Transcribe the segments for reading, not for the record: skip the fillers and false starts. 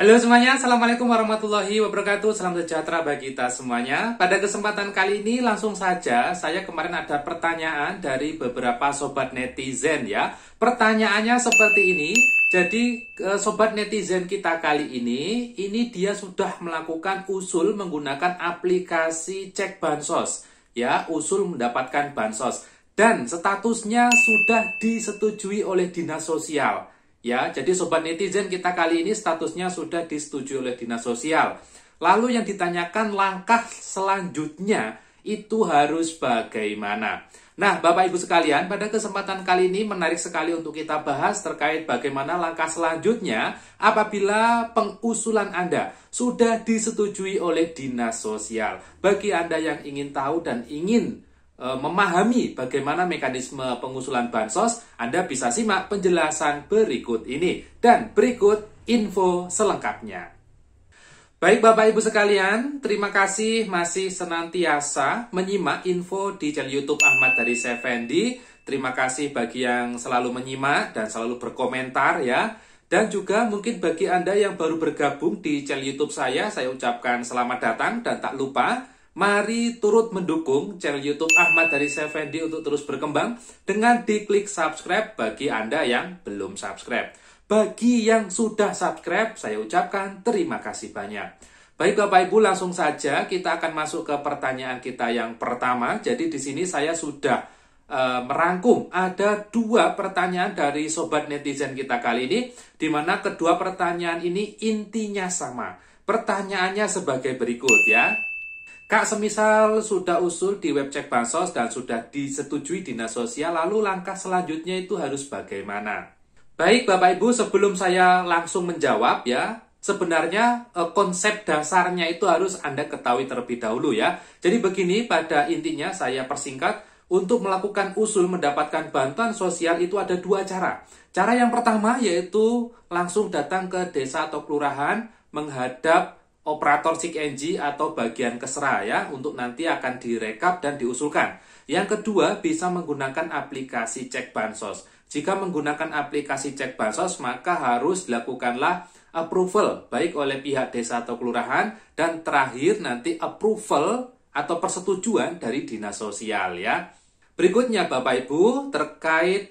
Halo semuanya, Assalamualaikum warahmatullahi wabarakatuh. Salam sejahtera bagi kita semuanya. Pada kesempatan kali ini langsung saja, saya kemarin ada pertanyaan dari beberapa sobat netizen ya. Pertanyaannya seperti ini. Jadi sobat netizen kita kali ini dia sudah melakukan usul menggunakan aplikasi cek bansos ya, usul mendapatkan bansos dan statusnya sudah disetujui oleh dinas sosial. Ya, jadi sobat netizen kita kali ini statusnya sudah disetujui oleh dinas sosial. Lalu yang ditanyakan langkah selanjutnya itu harus bagaimana? Nah, Bapak Ibu sekalian, pada kesempatan kali ini menarik sekali untuk kita bahas terkait bagaimana langkah selanjutnya apabila pengusulan Anda sudah disetujui oleh dinas sosial. Bagi Anda yang ingin tahu dan ingin memahami bagaimana mekanisme pengusulan bansos, Anda bisa simak penjelasan berikut ini. Dan berikut info selengkapnya. Baik Bapak Ibu sekalian, terima kasih masih senantiasa menyimak info di channel YouTube Ahmad Haris Effendi. Terima kasih bagi yang selalu menyimak dan selalu berkomentar ya. Dan juga mungkin bagi Anda yang baru bergabung di channel YouTube saya ucapkan selamat datang dan tak lupa mari turut mendukung channel YouTube Ahmad Haris Effendi untuk terus berkembang dengan diklik subscribe bagi Anda yang belum subscribe. Bagi yang sudah subscribe, saya ucapkan terima kasih banyak. Baik Bapak Ibu, langsung saja kita akan masuk ke pertanyaan kita yang pertama. Jadi di sini saya sudah merangkum ada dua pertanyaan dari sobat netizen kita kali ini, di mana kedua pertanyaan ini intinya sama. Pertanyaannya sebagai berikut ya. Kak, semisal sudah usul di web cek bansos dan sudah disetujui dinas sosial, lalu langkah selanjutnya itu harus bagaimana? Baik Bapak Ibu, sebelum saya langsung menjawab ya, sebenarnya konsep dasarnya itu harus Anda ketahui terlebih dahulu ya. Jadi begini, pada intinya saya persingkat, untuk melakukan usul mendapatkan bantuan sosial itu ada dua cara. Cara yang pertama yaitu langsung datang ke desa atau kelurahan menghadap operator SIKNJ atau bagian kesra ya, untuk nanti akan direkap dan diusulkan. Yang kedua, bisa menggunakan aplikasi cek bansos. Jika menggunakan aplikasi cek bansos, maka harus dilakukanlah approval, baik oleh pihak desa atau kelurahan, dan terakhir nanti approval atau persetujuan dari dinas sosial ya. Berikutnya Bapak Ibu, terkait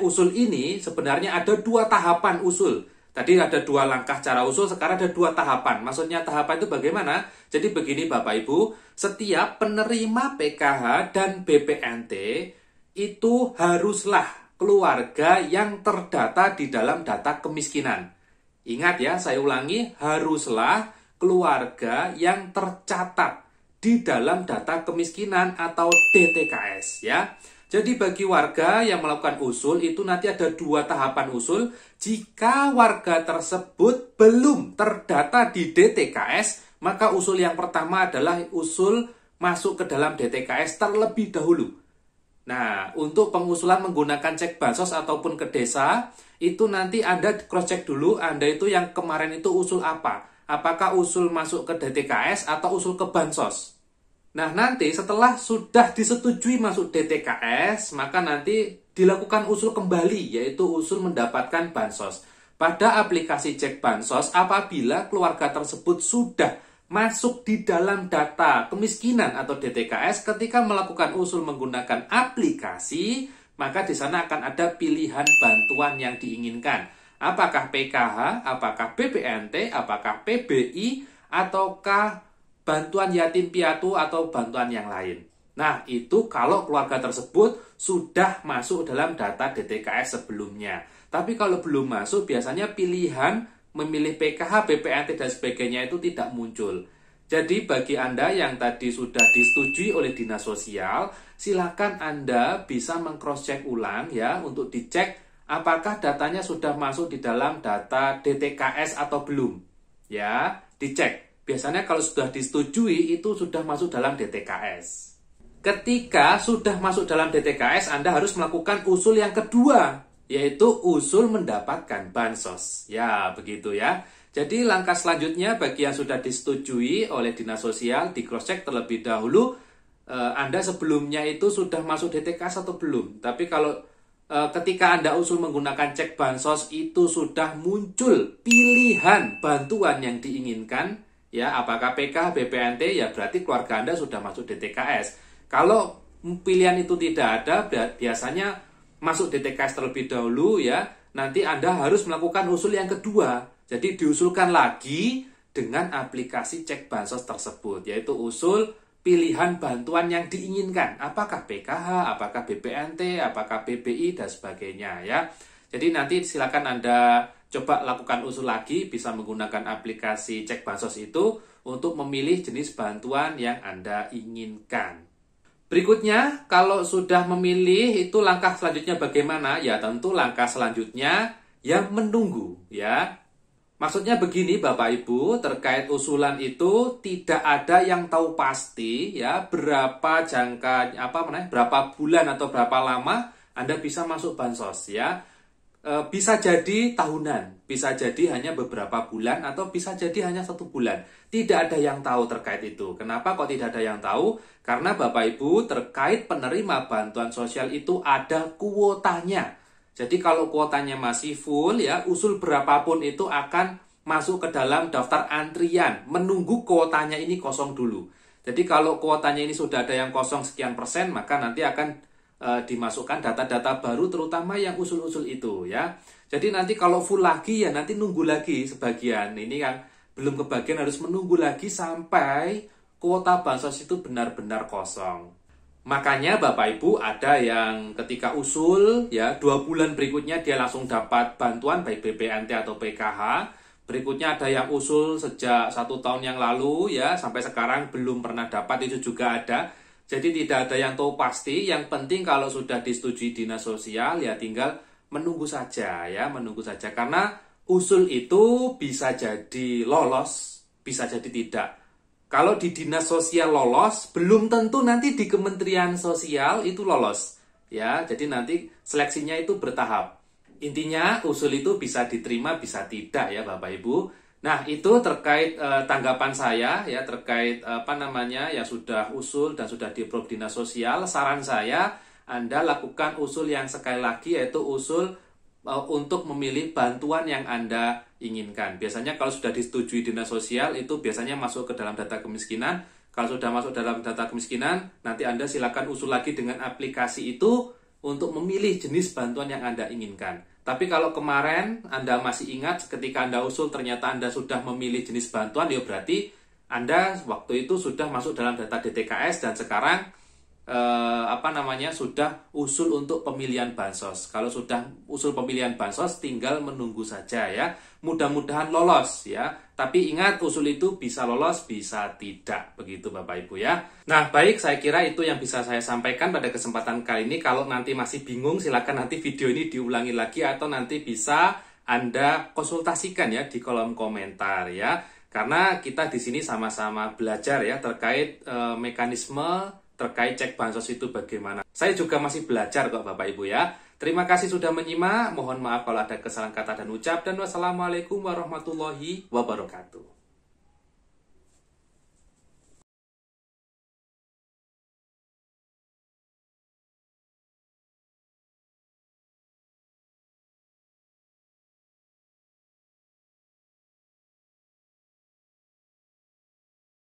usul ini sebenarnya ada dua tahapan usul. Tadi ada dua langkah cara usul, sekarang ada dua tahapan. Maksudnya tahapan itu bagaimana? Jadi begini Bapak Ibu, setiap penerima PKH dan BPNT itu haruslah keluarga yang terdata di dalam data kemiskinan. Ingat ya, saya ulangi, haruslah keluarga yang tercatat di dalam data kemiskinan atau DTKS ya. Jadi bagi warga yang melakukan usul itu nanti ada dua tahapan usul. Jika warga tersebut belum terdata di DTKS, maka usul yang pertama adalah usul masuk ke dalam DTKS terlebih dahulu. Nah, untuk pengusulan menggunakan cek bansos ataupun ke desa, itu nanti Anda cross-check dulu, Anda itu yang kemarin itu usul apa? Apakah usul masuk ke DTKS atau usul ke bansos? Nah, nanti setelah sudah disetujui masuk DTKS, maka nanti dilakukan usul kembali, yaitu usul mendapatkan bansos. Pada aplikasi cek bansos, apabila keluarga tersebut sudah masuk di dalam data kemiskinan atau DTKS, ketika melakukan usul menggunakan aplikasi, maka di sana akan ada pilihan bantuan yang diinginkan. Apakah PKH, apakah BPNT, apakah PBI, ataukah bantuan yatim piatu atau bantuan yang lain. Nah, itu kalau keluarga tersebut sudah masuk dalam data DTKS sebelumnya. Tapi kalau belum masuk, biasanya pilihan memilih PKH, BPNT, dan sebagainya itu tidak muncul. Jadi bagi Anda yang tadi sudah disetujui oleh dinas sosial, silakan Anda bisa meng-cross-check ulang ya, untuk dicek apakah datanya sudah masuk di dalam data DTKS atau belum. Ya, dicek. Biasanya kalau sudah disetujui itu sudah masuk dalam DTKS. Ketika sudah masuk dalam DTKS, Anda harus melakukan usul yang kedua, yaitu usul mendapatkan bansos. Ya, begitu ya. Jadi langkah selanjutnya bagi yang sudah disetujui oleh dinas sosial, di cross-check terlebih dahulu Anda sebelumnya itu sudah masuk DTKS atau belum. Tapi kalau ketika Anda usul menggunakan cek bansos itu sudah muncul pilihan bantuan yang diinginkan, ya apakah PKH, BPNT, ya berarti keluarga Anda sudah masuk DTKS. Kalau pilihan itu tidak ada, biasanya masuk DTKS terlebih dahulu, ya nanti Anda harus melakukan usul yang kedua. Jadi diusulkan lagi dengan aplikasi cek bansos tersebut, yaitu usul pilihan bantuan yang diinginkan, apakah PKH, apakah BPNT, apakah BBI, dan sebagainya ya. Jadi nanti silakan Anda coba lakukan usul lagi, bisa menggunakan aplikasi cek bansos itu untuk memilih jenis bantuan yang Anda inginkan. Berikutnya, kalau sudah memilih, itu langkah selanjutnya bagaimana? Ya tentu langkah selanjutnya yang menunggu ya. Maksudnya begini Bapak Ibu, terkait usulan itu tidak ada yang tahu pasti ya berapa berapa bulan atau berapa lama Anda bisa masuk bansos ya. Bisa jadi tahunan, bisa jadi hanya beberapa bulan atau bisa jadi hanya 1 bulan. Tidak ada yang tahu terkait itu. Kenapa kok tidak ada yang tahu? Karena Bapak Ibu terkait penerima bantuan sosial itu ada kuotanya. Jadi kalau kuotanya masih full ya, usul berapapun itu akan masuk ke dalam daftar antrian, menunggu kuotanya ini kosong dulu. Jadi kalau kuotanya ini sudah ada yang kosong sekian persen, maka nanti akan dimasukkan data-data baru terutama yang usul-usul itu ya. Jadi nanti kalau full lagi ya nanti nunggu lagi sebagian. Ini kan belum kebagian harus menunggu lagi sampai kuota bansos itu benar-benar kosong. Makanya Bapak Ibu ada yang ketika usul ya 2 bulan berikutnya dia langsung dapat bantuan baik BPNT atau PKH. Berikutnya ada yang usul sejak 1 tahun yang lalu ya sampai sekarang belum pernah dapat, itu juga ada. Jadi tidak ada yang tahu pasti. Yang penting kalau sudah disetujui dinas sosial ya tinggal menunggu saja ya, menunggu saja. Karena usul itu bisa jadi lolos, bisa jadi tidak. Kalau di dinas sosial lolos, belum tentu nanti di Kementerian Sosial itu lolos. Ya, jadi nanti seleksinya itu bertahap. Intinya usul itu bisa diterima, bisa tidak ya Bapak Ibu. Nah, itu terkait tanggapan saya ya terkait yang sudah usul dan sudah di-approve dinas sosial. Saran saya Anda lakukan usul yang sekali lagi yaitu usul untuk memilih bantuan yang Anda inginkan. Biasanya kalau sudah disetujui dinas sosial itu biasanya masuk ke dalam data kemiskinan. Kalau sudah masuk dalam data kemiskinan, nanti Anda silakan usul lagi dengan aplikasi itu untuk memilih jenis bantuan yang Anda inginkan. Tapi kalau kemarin Anda masih ingat ketika Anda usul ternyata Anda sudah memilih jenis bantuan, ya berarti Anda waktu itu sudah masuk dalam data DTKS dan sekarang sudah usul untuk pemilihan bansos. Kalau sudah usul pemilihan bansos tinggal menunggu saja ya. Mudah-mudahan lolos ya. Tapi ingat usul itu bisa lolos, bisa tidak. Begitu Bapak Ibu ya. Nah baik, saya kira itu yang bisa saya sampaikan pada kesempatan kali ini. Kalau nanti masih bingung silakan nanti video ini diulangi lagi atau nanti bisa Anda konsultasikan ya di kolom komentar ya. Karena kita di sini sama-sama belajar ya terkait mekanisme terkait cek bansos itu bagaimana. Saya juga masih belajar kok Bapak Ibu ya. Terima kasih sudah menyimak. Mohon maaf kalau ada kesalahan kata dan ucap. Dan wassalamualaikum warahmatullahi wabarakatuh.